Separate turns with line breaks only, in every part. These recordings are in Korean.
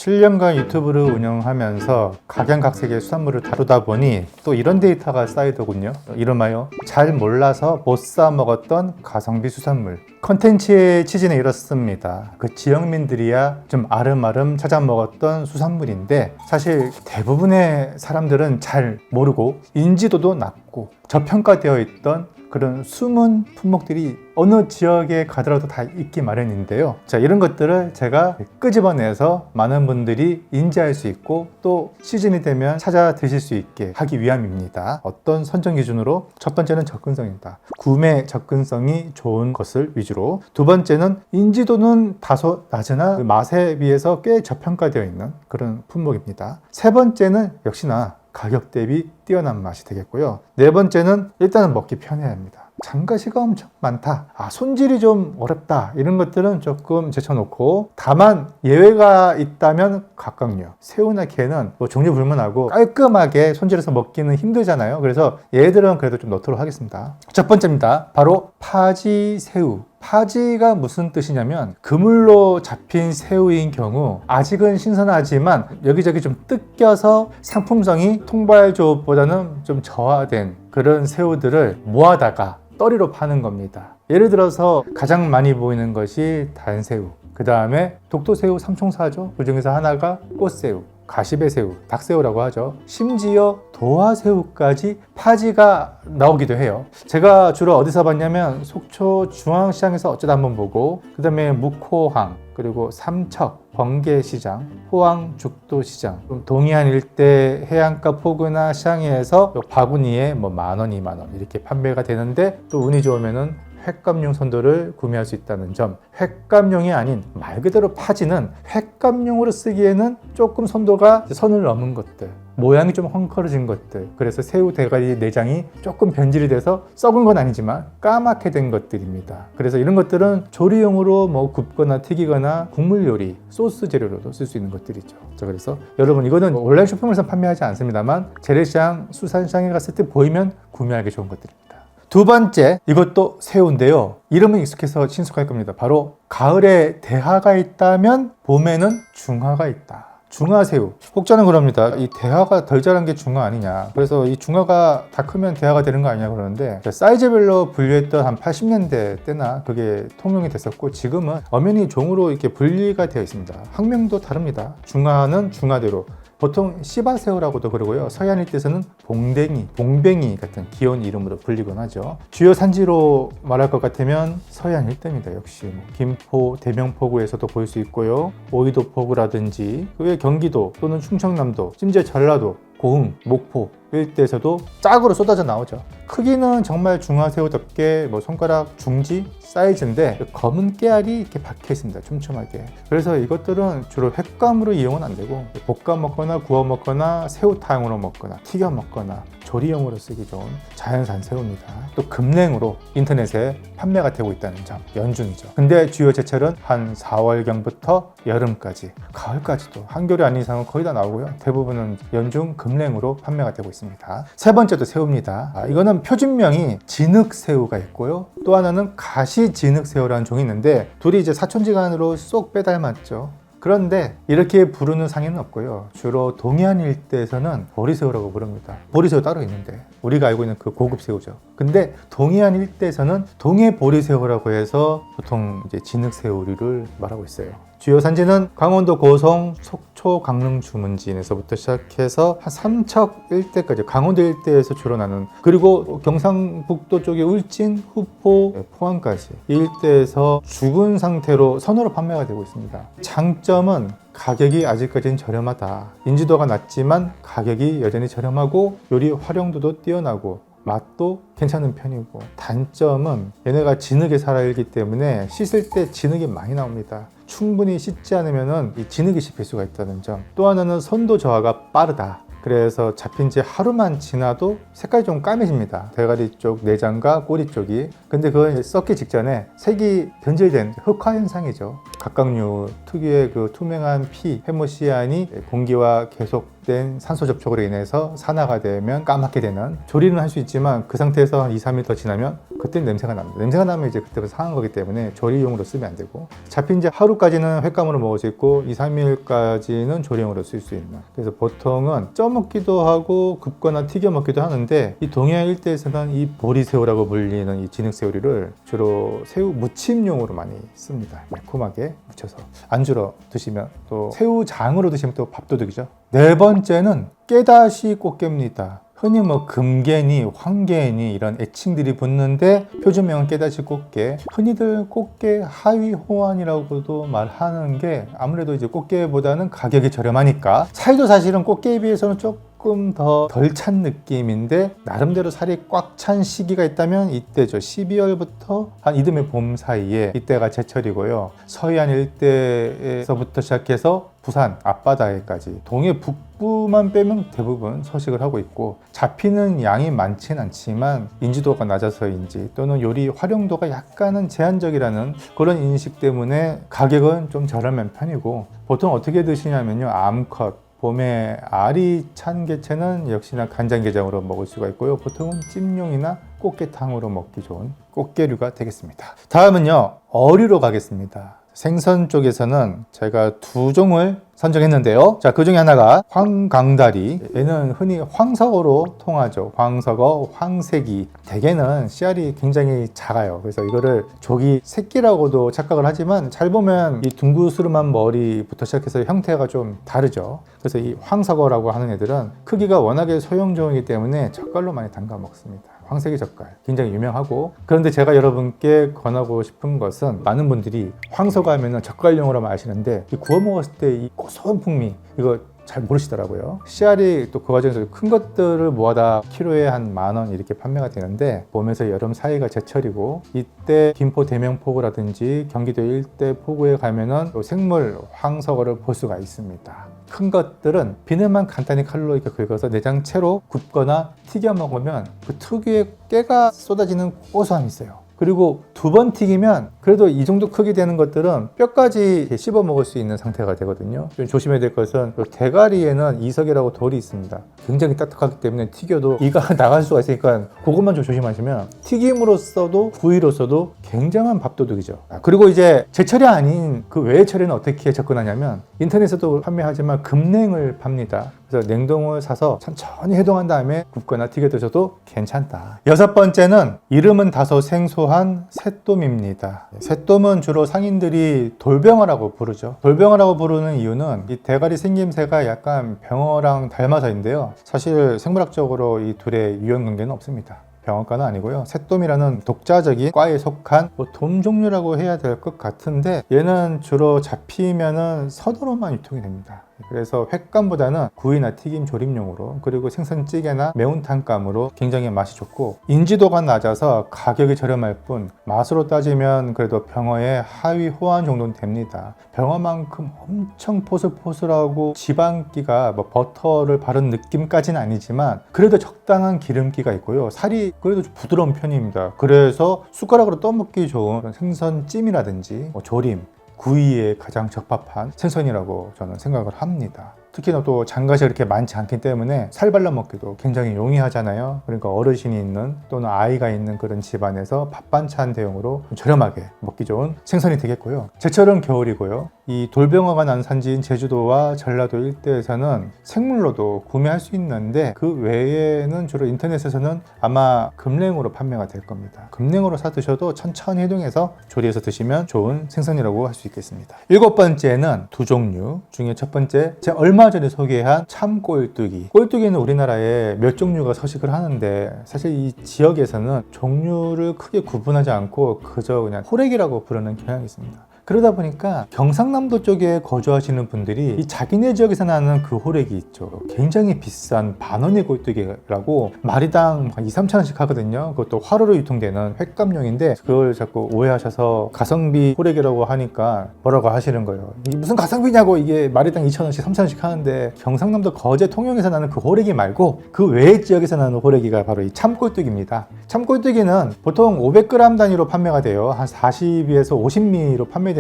7년간 유튜브를 운영하면서 각양각색의 수산물을 다루다 보니 또 이런 데이터가 쌓이더군요. 이름하여 잘 몰라서 못 사 먹었던 가성비 수산물. 컨텐츠의 취지는 이렇습니다. 그 지역민들이야 좀 아름아름 찾아 먹었던 수산물인데 사실 대부분의 사람들은 잘 모르고 인지도도 낮고 저평가되어 있던 그런 숨은 품목들이 어느 지역에 가더라도 다 있기 마련인데요. 자, 이런 것들을 제가 끄집어내서 많은 분들이 인지할 수 있고 또 시즌이 되면 찾아 드실 수 있게 하기 위함입니다. 어떤 선정 기준으로? 첫 번째는 접근성입니다. 구매 접근성이 좋은 것을 위주로. 두 번째는 인지도는 다소 낮으나 그 맛에 비해서 꽤 저평가되어 있는 그런 품목입니다. 세 번째는 역시나 가격 대비 뛰어난 맛이 되겠고요. 네 번째는 일단은 먹기 편해야 합니다. 장가시가 엄청 많다. 손질이 좀 어렵다. 이런 것들은 조금 제쳐놓고 다만 예외가 있다면 각각류. 새우나 게는 뭐 종류 불문하고 깔끔하게 손질해서 먹기는 힘들잖아요. 그래서 얘들은 그래도 좀 넣도록 하겠습니다. 첫 번째입니다. 바로 파지 새우. 파지가 무슨 뜻이냐면 그물로 잡힌 새우인 경우 아직은 신선하지만 여기저기 좀 뜯겨서 상품성이 통발조보다는 좀 저하된 그런 새우들을 모아다가 떠리로 파는 겁니다. 예를 들어서 가장 많이 보이는 것이 단새우, 그 다음에 독도새우 3총사죠. 그 중에서 하나가 꽃새우, 가시배새우, 닭새우라고 하죠. 심지어 도화새우까지 파지가 나오기도 해요. 제가 주로 어디서 봤냐면 속초 중앙시장에서 어쩌다 한번 보고, 그 다음에 묵호항, 그리고 삼척, 번개시장, 포항 죽도시장, 동해안 일대 해안가 포구나 시장에서 바구니에 뭐 10,000원, 20,000원 이렇게 판매가 되는데 또 운이 좋으면은 횟감용 선도를 구매할 수 있다는 점. 횟감용이 아닌 말 그대로 파지는 횟감용으로 쓰기에는 조금 선도가 선을 넘은 것들, 모양이 좀 헝클어진 것들, 그래서 새우 대가리 내장이 조금 변질이 돼서 썩은 건 아니지만 까맣게 된 것들입니다. 그래서 이런 것들은 조리용으로 뭐 굽거나 튀기거나 국물 요리, 소스 재료로도 쓸 수 있는 것들이죠. 자, 그래서 여러분 이거는 온라인 쇼핑몰에서 판매하지 않습니다만 재래시장, 수산시장에 갔을 때 보이면 구매하기 좋은 것들입니다. 두 번째, 이것도 새우인데요. 이름은 익숙해서 친숙할 겁니다. 바로 가을에 대하가 있다면 봄에는 중하가 있다. 중하새우. 혹자는 그럽니다. 이 대하가 덜 자란 게 중하 아니냐. 그래서 이 중하가 다 크면 대하가 되는 거 아니냐 그러는데 사이즈별로 분류했던 한 80년대 때나 그게 통용이 됐었고 지금은 엄연히 종으로 이렇게 분리가 되어 있습니다. 학명도 다릅니다. 중하는 중하대로. 보통 씨바새우라고도 그러고요. 서해안 일대에서는 봉댕이, 봉뱅이 같은 귀여운 이름으로 불리곤 하죠. 주요 산지로 말할 것 같으면 서해안 일대입니다. 역시 김포, 대명포구에서도 볼 수 있고요. 오이도 포구라든지 그 외 경기도 또는 충청남도, 심지어 전라도, 고흥, 목포 일대에서도 짝으로 쏟아져 나오죠. 크기는 정말 중화새우답게 뭐 손가락 중지 사이즈인데 검은 깨알이 이렇게 박혀 있습니다. 촘촘하게. 그래서 이것들은 주로 횟감으로 이용은 안 되고 볶아 먹거나 구워 먹거나 새우탕으로 먹거나 튀겨 먹거나 조리용으로 쓰기 좋은 자연산 새우입니다. 또 금냉으로 인터넷에 판매가 되고 있다는 점, 연중이죠. 근데 주요 제철은 한 4월경부터 여름까지, 가을까지도 한겨울이 아닌 이상은 거의 다 나오고요. 대부분은 연중 금냉으로 판매가 되고 있습니다. 세 번째도 새우입니다. 이거는 표준명이 진흙새우가 있고요. 또 하나는 가시진흙새우라는 종이 있는데 둘이 이제 사촌지간으로 쏙 빼닮았죠. 그런데 이렇게 부르는 상인은 없고요. 주로 동해안 일대에서는 보리새우라고 부릅니다. 보리새우 따로 있는데 우리가 알고 있는 그 고급 새우죠. 근데 동해안 일대에서는 동해보리새우라고 해서 보통 이제 진흙새우류를 말하고 있어요. 주요 산지는 강원도 고성, 속초, 강릉 주문진에서부터 시작해서 한 삼척 일대까지, 강원도 일대에서 주로 나는, 그리고 경상북도 쪽에 울진, 후포, 포항까지 이 일대에서 죽은 상태로 선으로 판매가 되고 있습니다. 장점은 가격이 아직까지는 저렴하다. 인지도가 낮지만 가격이 여전히 저렴하고 요리 활용도도 뛰어나고 맛도 괜찮은 편이고, 단점은 얘네가 진흙에 살아있기 때문에 씻을 때 진흙이 많이 나옵니다. 충분히 씻지 않으면 이 진흙이 씹힐 수가 있다는 점. 또 하나는 선도 저하가 빠르다. 그래서 잡힌 지 하루만 지나도 색깔이 좀 까매집니다. 대가리 쪽 내장과 꼬리 쪽이. 근데 그건 썩기 직전에 색이 변질된 흑화 현상이죠. 각각류 특유의 그 투명한 피, 해모시안이 공기와 계속된 산소 접촉으로 인해서 산화가 되면 까맣게 되는, 조리는 할 수 있지만 그 상태에서 한 2, 3일 더 지나면 그때 냄새가 납니다. 냄새가 나면 이제 그때부터 상한 거기 때문에 조리용으로 쓰면 안 되고, 잡힌 지 하루까지는 횟감으로 먹을 수 있고 2, 3일까지는 조리용으로 쓸 수 있는. 그래서 보통은 쪄 먹기도 하고 굽거나 튀겨 먹기도 하는데, 이 동해안 일대에서는 이 보리새우라고 불리는 이 진흙새우리를 주로 새우 무침용으로 많이 씁니다. 매콤하게 무쳐서 안주로 드시면, 또 새우장으로 드시면 또 밥도둑이죠. 네 번째는 깨다시 꽃게입니다. 흔히 뭐 금게니, 황게니 이런 애칭들이 붙는데 표준명은 깨다시 꽃게. 흔히들 꽃게 하위 호환이라고도 말하는 게, 아무래도 이제 꽃게보다는 가격이 저렴하니까 살도 사실은 꽃게에 비해서는 조금 더 덜 찬 느낌인데, 나름대로 살이 꽉 찬 시기가 있다면 이때죠. 12월부터 한 이듬해 봄 사이에, 이때가 제철이고요. 서해안 일대에서부터 시작해서 부산 앞바다에까지 동해 북부만 빼면 대부분 서식을 하고 있고, 잡히는 양이 많진 않지만 인지도가 낮아서인지 또는 요리 활용도가 약간은 제한적이라는 그런 인식 때문에 가격은 좀 저렴한 편이고, 보통 어떻게 드시냐면요, 암컷 봄에 알이 찬 개체는 역시나 간장게장으로 먹을 수가 있고요. 보통은 찜용이나 꽃게탕으로 먹기 좋은 꽃게류가 되겠습니다. 다음은요, 어류로 가겠습니다. 생선 쪽에서는 제가 두 종을 선정했는데요. 자, 그 중에 하나가 황강다리. 얘는 흔히 황석어로 통하죠. 황석어, 황새기. 대개는 씨알이 굉장히 작아요. 그래서 이거를 조기 새끼라고도 착각을 하지만, 잘 보면 이 둥그스름한 머리부터 시작해서 형태가 좀 다르죠. 그래서 이 황석어라고 하는 애들은 크기가 워낙에 소형종이기 때문에 젓갈로 많이 담가 먹습니다. 황새기 젓갈 굉장히 유명하고, 그런데 제가 여러분께 권하고 싶은 것은, 많은 분들이 황석어 하면 젓갈용으로만 아시는데 이 구워 먹었을 때 이 고소한 풍미, 이거 잘 모르시더라고요. 씨알이 또 그 과정에서 큰 것들을 모아다 키로에 한 10,000원 이렇게 판매가 되는데, 봄에서 여름 사이가 제철이고, 이때 김포 대명포구라든지 경기도 일대 포구에 가면은 생물 황석어를 볼 수가 있습니다. 큰 것들은 비늘만 간단히 칼로 이렇게 긁어서 내장채로 굽거나 튀겨 먹으면 그 특유의 깨가 쏟아지는 고소함이 있어요. 그리고 두 번 튀기면 그래도 이 정도 크기 되는 것들은 뼈까지 씹어 먹을 수 있는 상태가 되거든요. 좀 조심해야 될 것은, 대가리에는 이석이라고 돌이 있습니다. 굉장히 딱딱하기 때문에 튀겨도 이가 나갈 수가 있으니까 그것만 좀 조심하시면, 튀김으로써도 구이로써도 굉장한 밥도둑이죠. 그리고 이제 제철이 아닌 그 외의 철에는 어떻게 접근하냐면, 인터넷에도 판매하지만 금냉을 팝니다. 그래서 냉동을 사서 천천히 해동한 다음에 굽거나 튀겨 드셔도 괜찮다. 여섯 번째는 이름은 다소 생소한 새돔입니다. 새돔은 주로 상인들이 돌병어라고 부르죠. 돌병어라고 부르는 이유는 이 대가리 생김새가 약간 병어랑 닮아서인데요. 사실 생물학적으로 이 둘의 유연관계는 없습니다. 병어과는 아니고요. 새돔이라는 독자적인 과에 속한 돔 종류라고 해야 될 것 같은데, 얘는 주로 잡히면은 서도로만 유통이 됩니다. 그래서 횟감보다는 구이나 튀김 조림용으로, 그리고 생선찌개나 매운탕감으로 굉장히 맛이 좋고, 인지도가 낮아서 가격이 저렴할 뿐 맛으로 따지면 그래도 병어의 하위 호환 정도는 됩니다. 병어만큼 엄청 포슬포슬하고 지방기가 뭐 버터를 바른 느낌까지는 아니지만 그래도 적당한 기름기가 있고요. 살이 그래도 좀 부드러운 편입니다. 그래서 숟가락으로 떠먹기 좋은 생선찜이라든지 조림, 구이에 가장 적합한 생선이라고 저는 생각을 합니다. 특히나 또 장갓이 그렇게 많지 않기 때문에 살 발라 먹기도 굉장히 용이하잖아요. 그러니까 어르신이 있는 또는 아이가 있는 그런 집안에서 밥 반찬 대용으로 저렴하게 먹기 좋은 생선이 되겠고요. 제철은 겨울이고요. 이 돌병어가 난 산지인 제주도와 전라도 일대에서는 생물로도 구매할 수 있는데, 그 외에는 주로 인터넷에서는 아마 금냉으로 판매가 될 겁니다. 금냉으로 사 드셔도 천천히 해동해서 조리해서 드시면 좋은 생선이라고 할 수 있겠습니다. 일곱 번째는 두 종류 중에 첫 번째, 제가 얼마 전에 소개한 참꼴뚜기. 꼴뚜기는 우리나라에 몇 종류가 서식을 하는데, 사실 이 지역에서는 종류를 크게 구분하지 않고 그저 그냥 호래기라고 부르는 경향이 있습니다. 그러다 보니까 경상남도 쪽에 거주하시는 분들이 이 자기네 지역에서 나는 그 호래기 있죠. 굉장히 비싼 반원의 꼴뚜기라고 마리당 2-3천원씩 하거든요. 그것도 화로로 유통되는 횟감용인데, 그걸 자꾸 오해하셔서 가성비 호래기라고 하니까 뭐라고 하시는 거예요. 이게 무슨 가성비냐고, 이게 마리당 2천원씩 3천원씩 하는데, 경상남도 거제 통영에서 나는 그 호래기 말고 그 외의 지역에서 나는 호래기가 바로 이 참꼴뚜기입니다. 참꼴뚜기는 보통 500g 단위로 판매가 돼요. 한 40에서 50미리로 판매되는데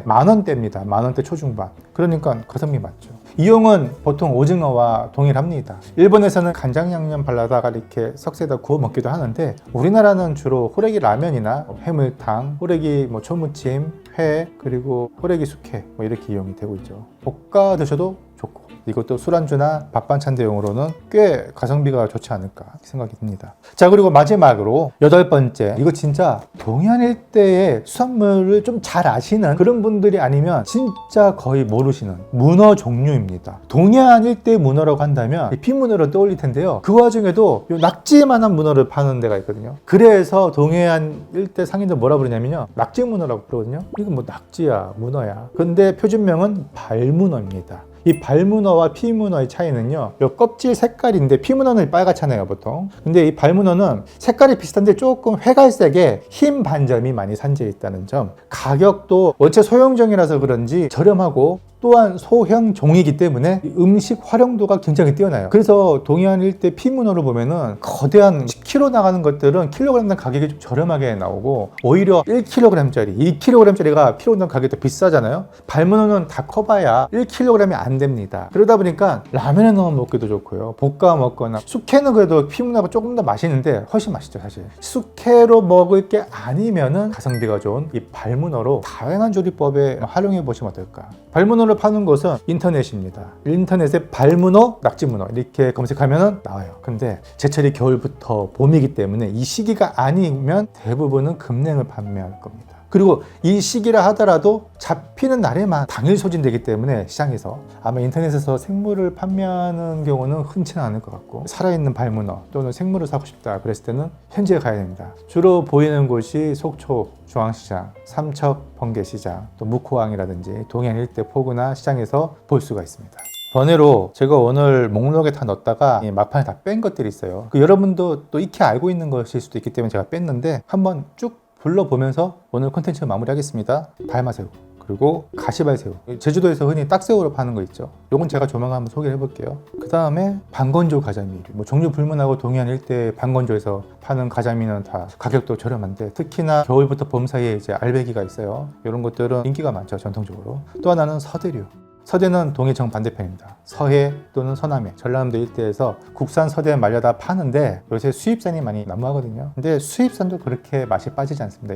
10,000원대입니다. 10,000원대 초중반. 그러니까 가성비 맞죠. 이용은 보통 오징어와 동일합니다. 일본에서는 간장 양념 발라다가 이렇게 석쇠에다 구워 먹기도 하는데 우리나라는 주로 호래기 라면이나 해물탕, 호래기 초무침, 회, 그리고 호래기 숙회 이렇게 이용이 되고 있죠. 볶아 드셔도 좋고 이것도 술안주나 밥 반찬 대용으로는 꽤 가성비가 좋지 않을까 생각이 듭니다. 자, 그리고 마지막으로 8번째, 이거 진짜 동해안 일대의 수산물을 좀 잘 아시는 그런 분들이 아니면 진짜 거의 모르시는 문어 종류입니다. 동해안 일대 문어라고 한다면 피문어를 떠올릴 텐데요. 그 와중에도 낙지만한 문어를 파는 데가 있거든요. 그래서 동해안 일대 상인들 뭐라 부르냐면요, 낙지 문어라고 부르거든요. 이건 뭐 낙지야 문어야, 근데 표준명은 발문어입니다. 이 발문어와 피문어의 차이는요, 이 껍질 색깔인데, 피문어는 빨갛잖아요 보통. 근데 이 발문어는 색깔이 비슷한데 조금 회갈색에 흰 반점이 많이 산재해 있다는 점. 가격도 원체 소형종이라서 그런지 저렴하고, 또한 소형 종이기 때문에 음식 활용도가 굉장히 뛰어나요. 그래서 동해안 일대 피문어를 보면은 거대한 10kg 나가는 것들은 킬로그램당 가격이 좀 저렴하게 나오고, 오히려 1kg짜리, 2kg짜리가 필요한 가격이 더 비싸잖아요. 발문어는 다 커봐야 1kg이 안 됩니다. 그러다 보니까 라면에 넣어 먹기도 좋고요, 볶아 먹거나. 숙회는 그래도 피문어가 조금 더 맛있는데 훨씬 맛있죠 사실. 숙회로 먹을 게 아니면은 가성비가 좋은 이 발문어로 다양한 조리법에 활용해 보시면 어떨까. 발문어를 파는 곳은 인터넷입니다. 인터넷에 발문어, 낙지문어 이렇게 검색하면 나와요. 근데 제철이 겨울부터 봄이기 때문에 이 시기가 아니면 대부분은 금냉을 판매할 겁니다. 그리고 이 시기라 하더라도 잡히는 날에만 당일 소진되기 때문에 시장에서 아마 인터넷에서 생물을 판매하는 경우는 흔치는 않을 것 같고, 살아있는 발문어 또는 생물을 사고 싶다 그랬을 때는 현지에 가야 됩니다. 주로 보이는 곳이 속초 중앙시장, 삼척 번개시장, 또 묵호항이라든지 동해안 일대 포구나 시장에서 볼 수가 있습니다. 번외로 제가 오늘 목록에 다 넣었다가 막판에 다 뺀 것들이 있어요. 여러분도 또 익히 알고 있는 것일 수도 있기 때문에 제가 뺐는데 한번 쭉 불러보면서 오늘 콘텐츠 마무리하겠습니다. 달마새우, 그리고 가시발새우, 제주도에서 흔히 딱새우로 파는 거 있죠. 요건 제가 조만간 한번 소개를 해볼게요. 그 다음에 방건조 가자미, 종류 불문하고 동해안 일대 방건조에서 파는 가자미는 다 가격도 저렴한데, 특히나 겨울부터 봄 사이에 이제 알배기가 있어요. 이런 것들은 인기가 많죠 전통적으로. 또 하나는 서대류. 서대는 동해청 반대편입니다. 서해 또는 서남해, 전라남도 일대에서 국산 서대 말려다 파는데 요새 수입산이 많이 난무하거든요. 근데 수입산도 그렇게 맛이 빠지지 않습니다.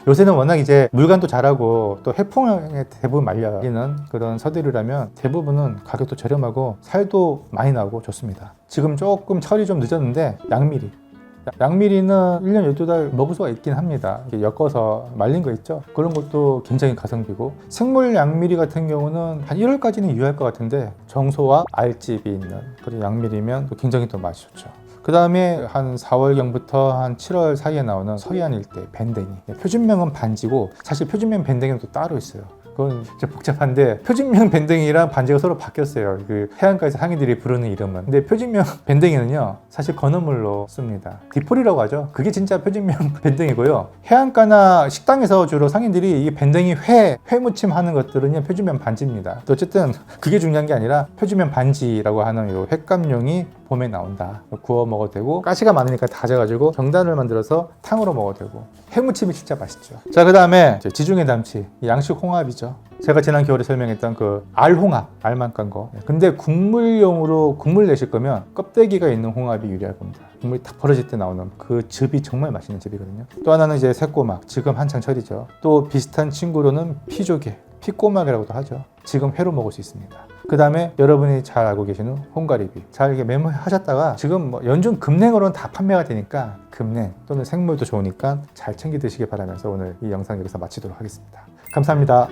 요새는 워낙 이제 물간도 잘하고 또 해풍에 대부분 말려지는 그런 서대류라면 대부분은 가격도 저렴하고 살도 많이 나고 좋습니다. 지금 조금 철이 좀 늦었는데 양미리. 양미리는 1년 12달 먹을 수가 있긴 합니다. 엮어서 말린 거 있죠? 그런 것도 굉장히 가성비고, 생물 양미리 같은 경우는 한 1월까지는 유효할 것 같은데 정소와 알집이 있는 그런 양미리면 또 굉장히 또 맛이 좋죠. 그 다음에 한 4월경부터 한 7월 사이에 나오는 서해안 일대 밴댕이. 표준명은 반지고 사실 표준명 밴댕이는 또 따로 있어요. 그건 진짜 복잡한데, 표준명 밴댕이랑 반지가 서로 바뀌었어요. 그 해안가에서 상인들이 부르는 이름은. 근데 표준명 밴댕이는요 사실 건어물로 씁니다. 디폴이라고 하죠. 그게 진짜 표준명 밴댕이고요. 해안가나 식당에서 주로 상인들이 이 밴댕이 회무침 하는 것들은요 표준명 반지입니다. 또 어쨌든 그게 중요한 게 아니라 표준명 반지라고 하는 요 횟감용이 봄에 나온다. 구워 먹어도 되고, 가시가 많으니까 다져가지고 경단을 만들어서 탕으로 먹어도 되고, 해무침이 진짜 맛있죠. 자, 그 다음에 지중해 담치, 양식 홍합이죠. 제가 지난 겨울에 설명했던 그 알홍합, 알만 깐 거. 근데 국물용으로 국물 내실 거면 껍데기가 있는 홍합이 유리할 겁니다. 국물이 딱 벌어질 때 나오는 그 즙이 정말 맛있는 즙이거든요. 또 하나는 이제 새꼬막, 지금 한창 철이죠. 또 비슷한 친구로는 피조개, 피꼬막이라고도 하죠. 지금 회로 먹을 수 있습니다. 그 다음에 여러분이 잘 알고 계시는 홍가리비, 잘 이렇게 메모하셨다가 지금 연중 금냉으로는 다 판매가 되니까 금냉 또는 생물도 좋으니까 잘 챙겨 드시길 바라면서 오늘 이 영상 여기서 마치도록 하겠습니다. 감사합니다.